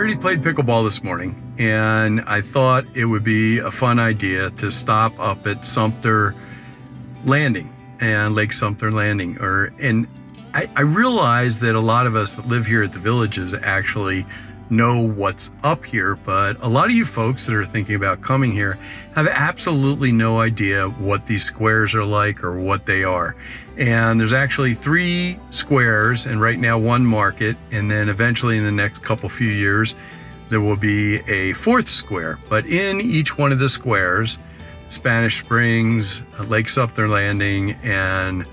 already played pickleball this morning, and I thought it would be a fun idea to stop up at Sumter Landing and Lake Sumter Landing. And I realize that a lot of us that live here at the Villages actually know what's up here, but a lot of you folks that are thinking about coming here have absolutely no idea what these squares are like or what they are. And there's actually 3 squares, and right now 1 market, and then eventually in the next few years there will be a 4th square. But in each one of the squares, Spanish Springs, Lake Sumter Landing, and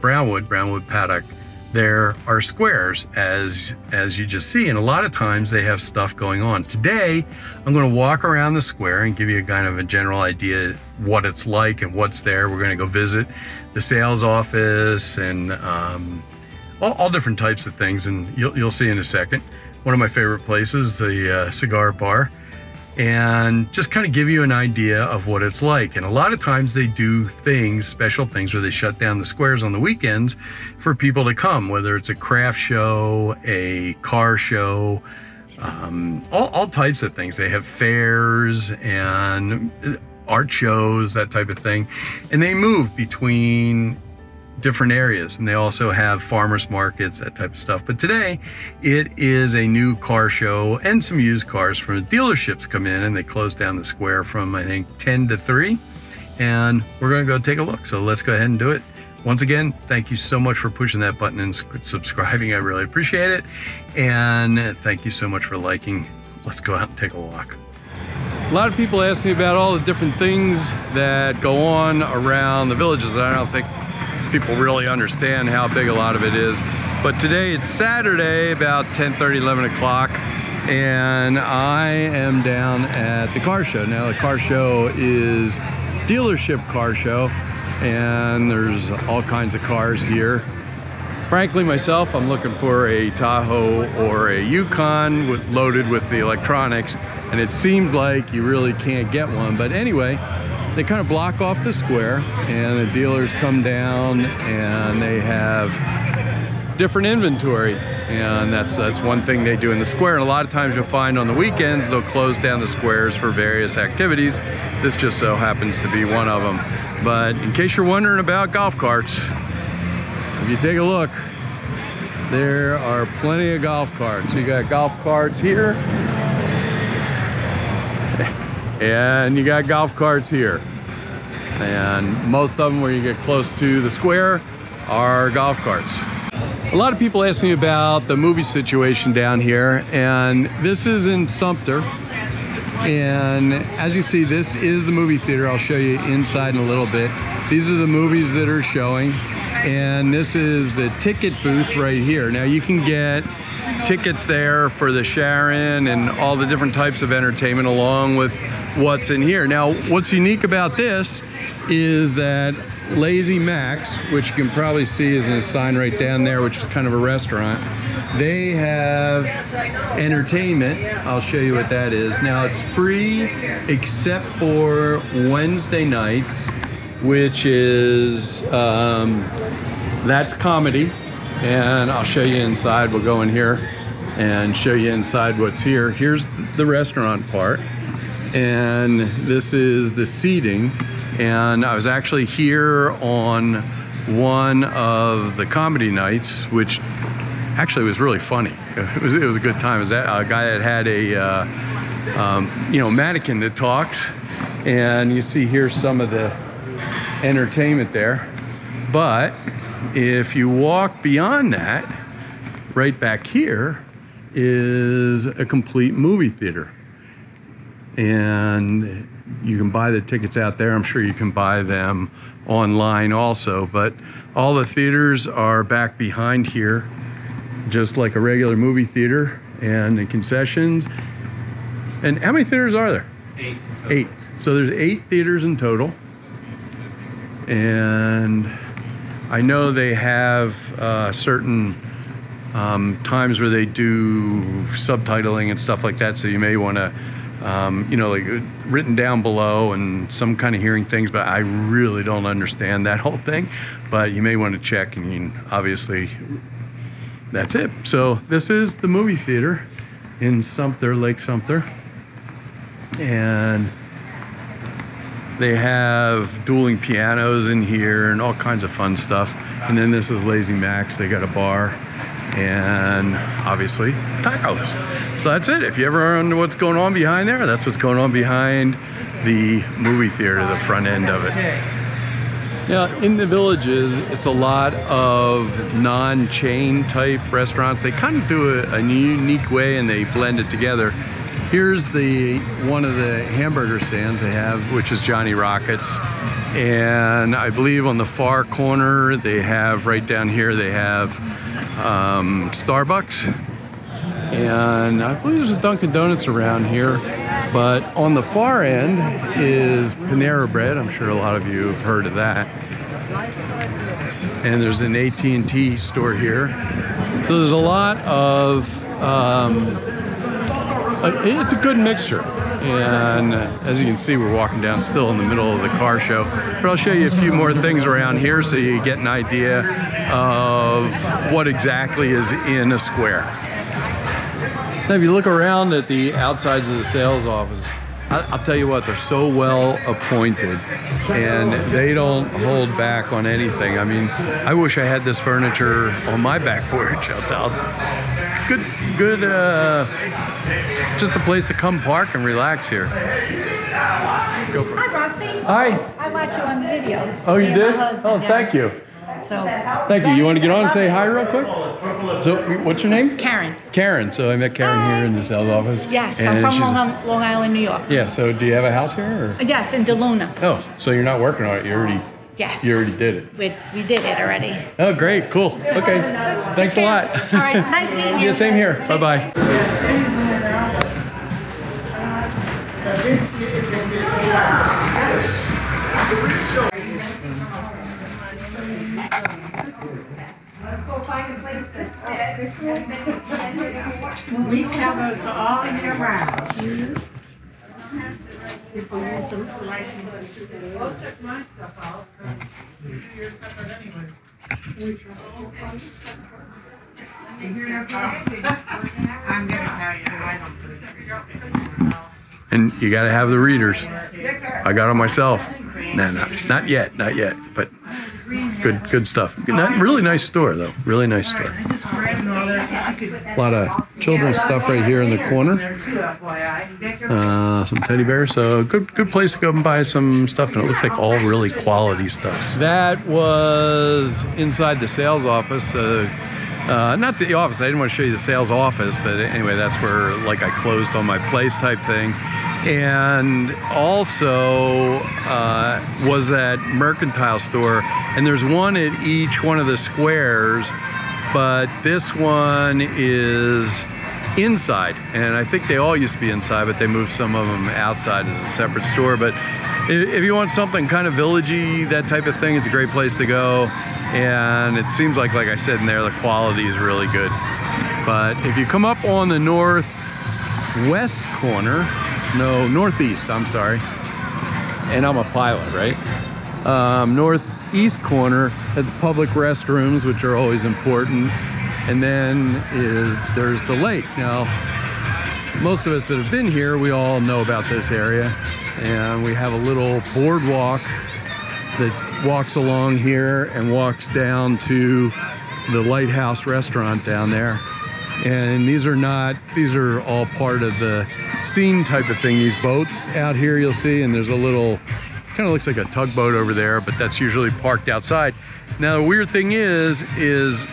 Brownwood Paddock, there are squares as you just see, and a lot of times they have stuff going on. Today I'm going to walk around the square and give you a kind of a general idea what it's like and what's there. We're going to go visit the sales office and all different types of things, and you'll see in a second. One of my favorite places, the cigar bar, and just kind of give you an idea of what it's like. And a lot of times they do special things where they shut down the squares on the weekends for people to come, whether it's a craft show, a car show, all types of things. They have fairs and art shows, that type of thing. And they move between different areas, and they also have farmers markets, that type of stuff. But today it is a new car show, and some used cars from the dealerships come in, and they close down the square from I think 10 to 3, and we're going to go take a look. So let's go ahead and do it. Once again, thank you so much for pushing that button and subscribing. I really appreciate it, and thank you so much for liking. Let's go out and take a walk. A lot of people ask me about all the different things that go on around the Villages, and I don't think people really understand how big a lot of it is. But today it's Saturday, about 10:30, 11 o'clock, and I am down at the car show. Now the car show is dealership car show, and there's all kinds of cars here. Frankly, myself, I'm looking for a Tahoe or a Yukon loaded with the electronics, and it seems like you really can't get one. But anyway, they kind of block off the square, and the dealers come down and they have different inventory, and that's one thing they do in the square. And a lot of times you'll find on the weekends they'll close down the squares for various activities. This just so happens to be one of them. But in case you're wondering about golf carts, if you take a look, there are plenty of golf carts. You got golf carts here, and you got golf carts here, and most of them where you get close to the square are golf carts. A lot of people ask me about the movie situation down here, and this is in Sumter, and as you see, this is the movie theater. I'll show you inside in a little bit. These are the movies that are showing, and this is the ticket booth right here. Now you can get tickets there for the Sharon and all the different types of entertainment along with what's in here. Now what's unique about this is that Lazy Max, which you can probably see is a sign right down there, which is kind of a restaurant, they have entertainment. I'll show you what that is. Now it's free except for Wednesday nights, which is that's comedy, and I'll show you inside. We'll go in here and show you inside what's here. Here's the restaurant part, and this is the seating. And I was actually here on one of the comedy nights, which actually was really funny. It was a good time. It was a guy that had a mannequin that talks, and you see here some of the entertainment there. But if you walk beyond that, right back here is a complete movie theater, and you can buy the tickets out there. I'm sure you can buy them online also, but all the theaters are back behind here, just like a regular movie theater, and the concessions. And how many theaters are there? 8. 8. So there's 8 theaters in total. And I know they have certain times where they do subtitling and stuff like that, so you may want to like written down below and some kind of hearing things, but I really don't understand that whole thing. But you may want to check, and obviously that's it. So this is the movie theater, in Sumter, Lake Sumter. And they have dueling pianos in here and all kinds of fun stuff. And then this is Lazy Max. They got a bar and obviously tacos. So that's it. If you ever wonder what's going on behind there, that's what's going on behind the movie theater, the front end of it. Now, in the villages, it's a lot of non-chain type restaurants. They kind of do it a unique way and they blend it together. Here's one of the hamburger stands they have, which is Johnny Rockets. And I believe on the far corner, they have, right down here, they have Starbucks. And I believe there's a Dunkin' Donuts around here. But on the far end is Panera Bread. I'm sure a lot of you have heard of that. And there's an AT&T store here. So there's a lot of, it's a good mixture. And as you can see, we're walking down still in the middle of the car show. But I'll show you a few more things around here so you get an idea of what exactly is in a square. Now, if you look around at the outsides of the sales office, I'll tell you what, they're so well appointed and they don't hold back on anything. I mean, I wish I had this furniture on my back porch. It's good, just a place to come park and relax here. Go for it. Hi, Rusty. Hi. I watched you on the video. Oh, you did? Husband, Oh, yes. thank you. So, Thank you. You want to get on and say hi real quick? So, what's your name? Karen. Karen. So I met Karen here in the sales office. Yes, and I'm from she's- Long Island, New York. Yeah. So do you have a house here? Or? Yes, in DeLuna. Oh, so you're not working on it. You already did it. We did it already. Oh, great. Cool. Okay. Thanks a lot. All right, nice meeting you. Yeah, same here. Bye-bye. Let's go find a place to sit. We sell those all year round. People use them for like. I'll check my stuff out. You're separate anyway. I'm gonna tell you, I don't put it. And you got to have the readers. I got them myself. No, not yet, but good stuff. Really nice store though. Really nice store. A lot of children's stuff right here in the corner. Some teddy bears. So good place to go and buy some stuff. And it looks like all really quality stuff. That was inside the sales office. Not the office. I didn't want to show you the sales office, but anyway, that's where like I closed on my place type thing. And also was that mercantile store, and there's one at each one of the squares, but this one is inside, and I think they all used to be inside, but they moved some of them outside as a separate store. But if you want something kind of villagey, that type of thing, it's a great place to go. And it seems like I said in there, the quality is really good. But if you come up on the northwest corner, no, northeast, I'm sorry. And I'm a pilot, right? Northeast corner at the public restrooms, which are always important. And then there's the lake. Now, most of us that have been here, we all know about this area. And we have a little boardwalk that walks along here and walks down to the Lighthouse restaurant down there. And these are all part of the scene type of thing. These boats out here you'll see, and there's a little, kind of looks like a tugboat over there, but that's usually parked outside. Now the weird thing is there's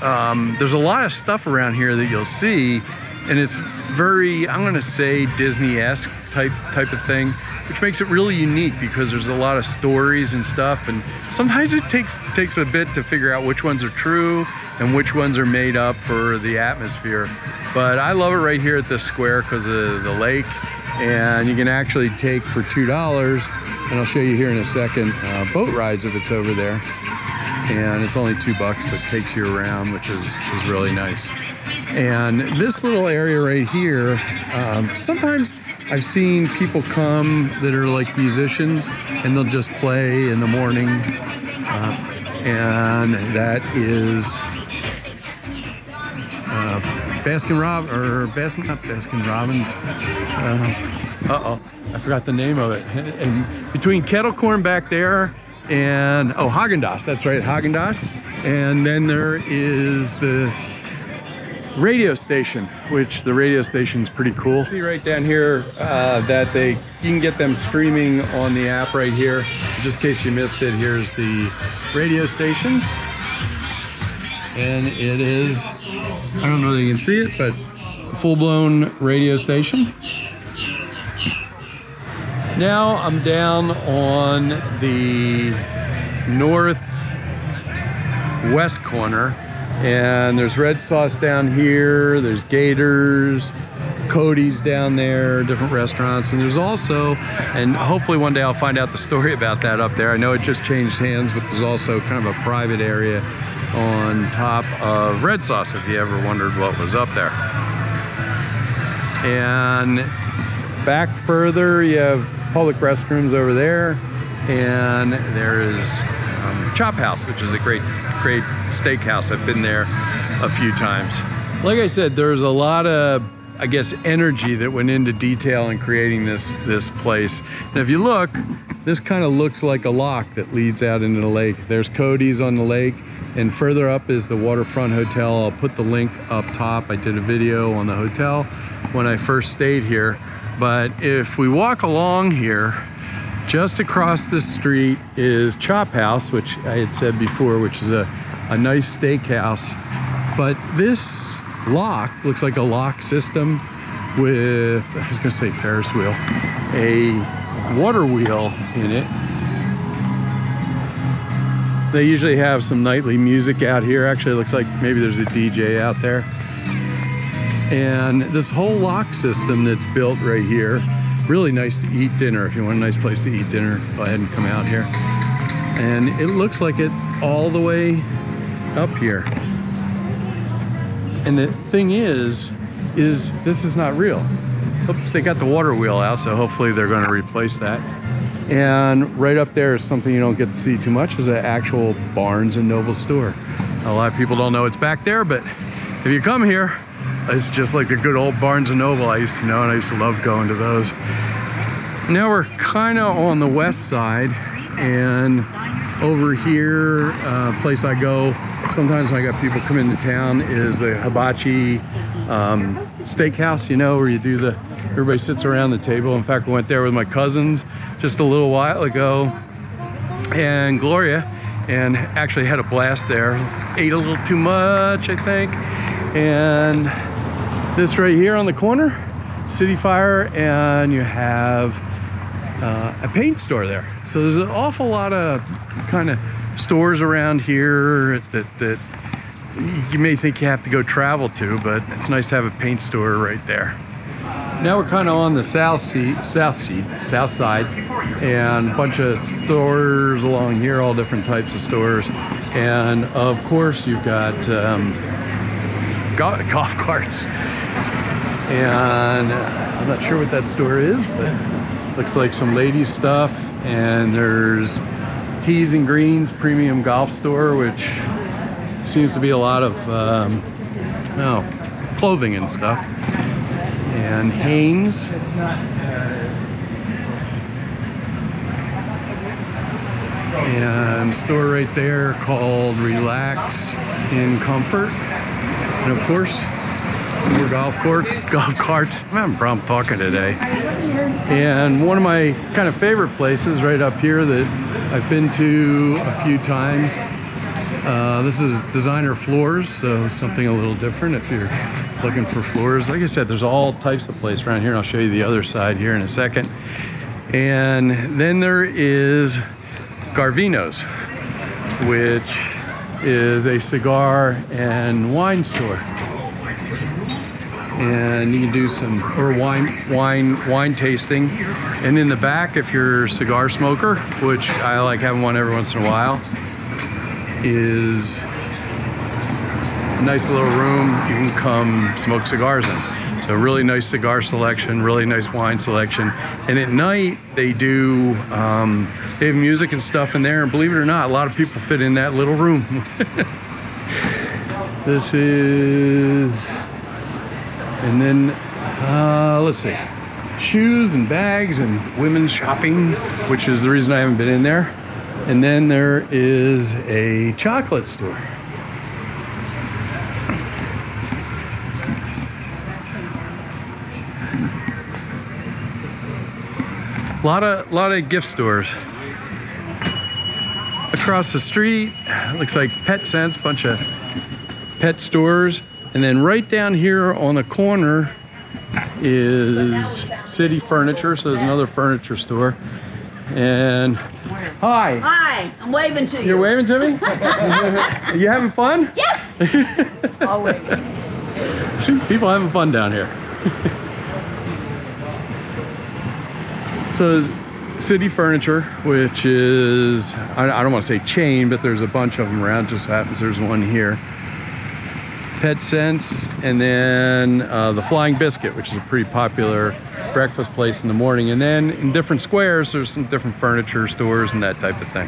a lot of stuff around here that you'll see, and it's very, I'm gonna say Disney-esque type of thing, which makes it really unique because there's a lot of stories and stuff, and sometimes it takes a bit to figure out which ones are true and which ones are made up for the atmosphere. But I love it right here at this square because of the lake, and you can actually take for $2, and I'll show you here in a second, boat rides if it's over there. And it's only $2, but takes you around, which is really nice. And this little area right here, sometimes I've seen people come that are like musicians, and they'll just play in the morning. And that is not Baskin Robbins. I forgot the name of it. And between kettle corn back there and Haagen-Dazs, that's right, Haagen-Dazs. And then there is the radio station, which the radio station's pretty cool. See right down here that you can get them streaming on the app right here. Just in case you missed it, here's the radio stations. And it is, I don't know that you can see it, but full-blown radio station. Now I'm down on the northwest corner, and there's Red Sauce down here, there's Gators, Cody's down there, different restaurants, and there's also, and hopefully one day I'll find out the story about that up there. I know it just changed hands, but there's also kind of a private area on top of Red Sauce if you ever wondered what was up there. And back further, you have public restrooms over there, and there is Chop House, which is a great steakhouse. I've been there a few times. Like I said, there's a lot of, I guess, energy that went into detail in creating this place. And if you look, this kind of looks like a lock that leads out into the lake. There's Cody's on the lake, and further up is the Waterfront Hotel. I'll put the link up top. I did a video on the hotel when I first stayed here. But if we walk along here, just across the street is Chop House, which I had said before, which is a nice steakhouse. But this lock looks like a lock system with, I was gonna say Ferris wheel, a water wheel in it. They usually have some nightly music out here. Actually, it looks like maybe there's a DJ out there. And this whole lock system that's built right here, really nice to eat dinner. If you want a nice place to eat dinner, go ahead and come out here. And it looks like it all the way up here. And the thing is this is not real. Oops, they got the water wheel out, so hopefully they're going to replace that. And right up there is something you don't get to see too much, is an actual Barnes & Noble store. A lot of people don't know it's back there, but if you come here, it's just like the good old Barnes & Noble I used to know, and I used to love going to those. Now we're kind of on the west side, and over here, place I go sometimes when I got people come into town is the Hibachi steakhouse, you know, where you do everybody sits around the table. In fact, I went there with my cousins just a little while ago, and Gloria, and actually had a blast there. Ate a little too much, I think. And this right here on the corner, City Fire, and you have a paint store there. So there's an awful lot of kind of stores around here that you may think you have to go travel to, but it's nice to have a paint store right there. Now we're kind of on the south side, and a bunch of stores along here, all different types of stores. And of course you've got golf carts. And I'm not sure what that store is, but looks like some ladies stuff. And there's Tees and Greens Premium Golf Store, which seems to be a lot of clothing and stuff. And Hanes. And store right there called Relax in Comfort. And of course, more golf carts. I'm having a problem talking today. And one of my kind of favorite places right up here that I've been to a few times. This is Designer Floors, so something a little different if you're looking for floors. Like I said, there's all types of places around here, and I'll show you the other side here in a second. And then there is Garvino's, which is a cigar and wine store. And you can do some wine tasting. And in the back, if you're a cigar smoker, which I like having one every once in a while, is a nice little room you can come smoke cigars in. So really nice cigar selection, really nice wine selection. And at night they do, they have music and stuff in there, and believe it or not, a lot of people fit in that little room. This is And then, let's see, shoes and bags and women's shopping, which is the reason I haven't been in there. And then there is a chocolate store. Lot of gift stores. Across the street, looks like Pet Sense, bunch of pet stores. And then right down here on the corner is City Furniture, so there's another furniture store. And hi. Hi, I'm waving to you. You're waving to me? You having fun? Yes. Always. See, people having fun down here. So there's City Furniture, which is, I don't want to say chain, but there's a bunch of them around. Just so happens there's one here. Pet Sense, and then the Flying Biscuit, which is a pretty popular breakfast place in the morning. And then in different squares, there's some different furniture stores and that type of thing.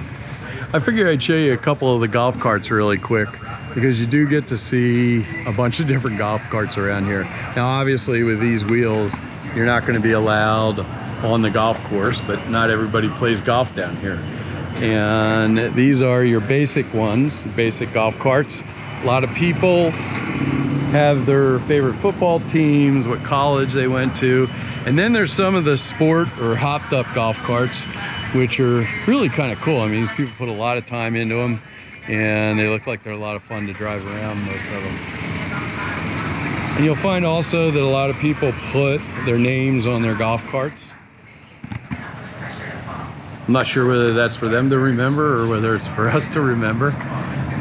I figured I'd show you a couple of the golf carts really quick, because you do get to see a bunch of different golf carts around here. Now, obviously, with these wheels, you're not going to be allowed on the golf course, but not everybody plays golf down here. And these are your basic ones, basic golf carts. A lot of people have their favorite football teams, what college they went to. And then there's some of the sport or hopped up golf carts, which are really kind of cool. I mean, these people put a lot of time into them, and they look like they're a lot of fun to drive around, most of them. And you'll find also that a lot of people put their names on their golf carts. I'm not sure whether that's for them to remember or whether it's for us to remember.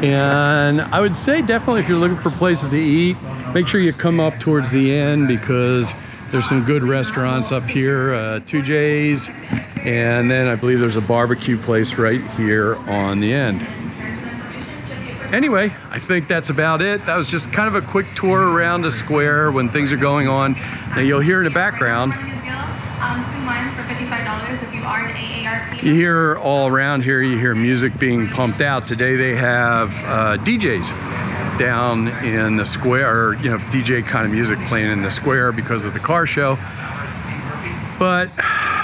And I would say definitely if you're looking for places to eat, make sure you come up towards the end, because there's some good restaurants up here, 2J's, and then I believe there's a barbecue place right here on the end. Anyway, I think that's about it. That was just kind of a quick tour around the square when things are going on. Now you'll hear in the background, 2 lines for $55 if you are an AARP. you hear all around here, you hear music being pumped out. Today they have DJs down in the square, or, you know, DJ kind of music playing in the square because of the car show. But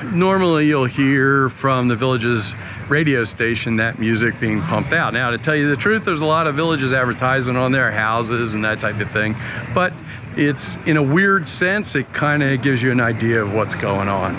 normally you'll hear from the village's radio station that music being pumped out. Now, to tell you the truth, there's a lot of villages advertisement on their houses and that type of thing, but it's, in a weird sense, it kind of gives you an idea of what's going on.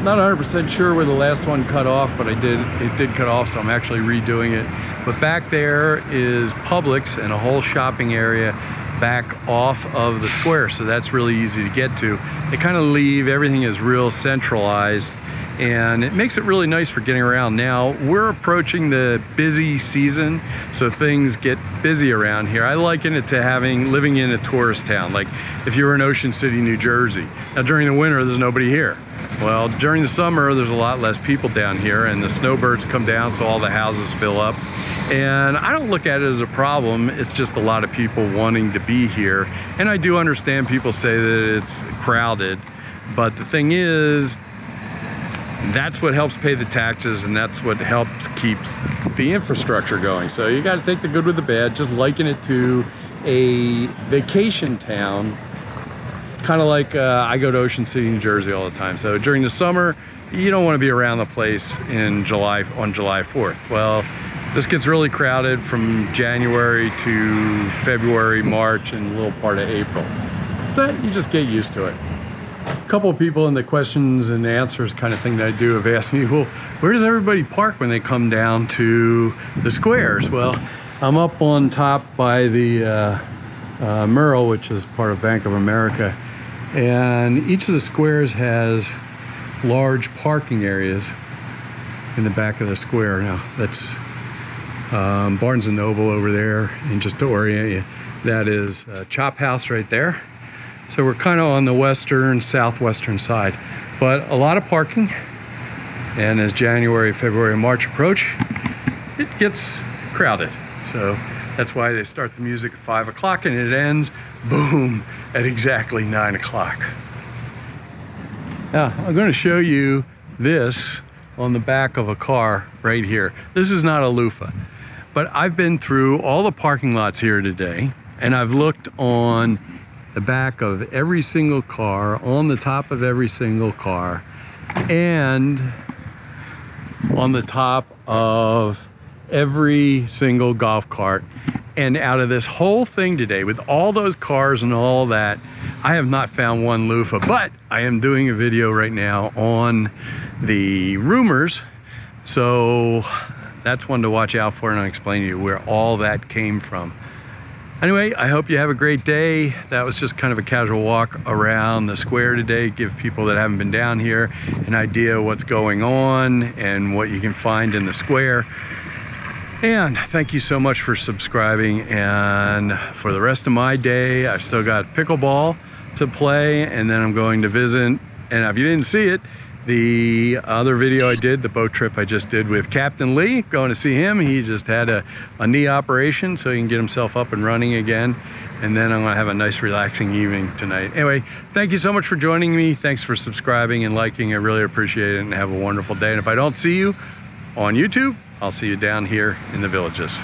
Not 100% sure where the last one cut off, but it did cut off, so I'm actually redoing it. But back there is Publix and a whole shopping area back off of the square, so that's really easy to get to. They kind of leave, everything is real centralized, and it makes it really nice for getting around. Now, we're approaching the busy season, so things get busy around here. I liken it to living in a tourist town, like if you were in Ocean City, New Jersey. Now, during the winter, there's nobody here. Well, during the summer, there's a lot less people down here, and the snowbirds come down, so all the houses fill up. And I don't look at it as a problem. It's just a lot of people wanting to be here. And I do understand people say that it's crowded, but the thing is, that's what helps pay the taxes, and that's what helps keeps the infrastructure going. So you got to take the good with the bad. Just liken it to a vacation town, kind of like I go to Ocean City, New Jersey all the time. So during the summer, you don't want to be around the place on July 4th. Well, this gets really crowded from January to February, March, and a little part of April. But you just get used to it. A couple of people in the questions and answers kind of thing that I do have asked me, well, where does everybody park when they come down to the squares? Well, I'm up on top by the Merle, which is part of Bank of America, and each of the squares has large parking areas in the back of the square. Now, that's Barnes & Noble over there, and just to orient you, that is Chop House right there. So we're kind of on the western, southwestern side, but a lot of parking. And as January, February, and March approach, it gets crowded. So that's why they start the music at 5 o'clock and it ends, boom, at exactly 9 o'clock. Now, I'm going to show you this on the back of a car right here. This is not a Loofa, but I've been through all the parking lots here today, and I've looked on the back of every single car, on the top of every single car, and on the top of every single golf cart. And out of this whole thing today, with all those cars and all that, I have not found one loofah, but I am doing a video right now on the rumors. So that's one to watch out for, and I'll explain to you where all that came from. Anyway, I hope you have a great day. That was just kind of a casual walk around the square today, give people that haven't been down here an idea what's going on and what you can find in the square. And thank you so much for subscribing. And for the rest of my day, I've still got pickleball to play, and then I'm going to visit. And if you didn't see it, the other video I did, the boat trip I just did with Captain Lee, going to see him. He just had a knee operation, so he can get himself up and running again. And then I'm gonna have a nice relaxing evening tonight. Anyway, thank you so much for joining me. Thanks for subscribing and liking. I really appreciate it, and have a wonderful day. And if I don't see you on YouTube, I'll see you down here in the villages.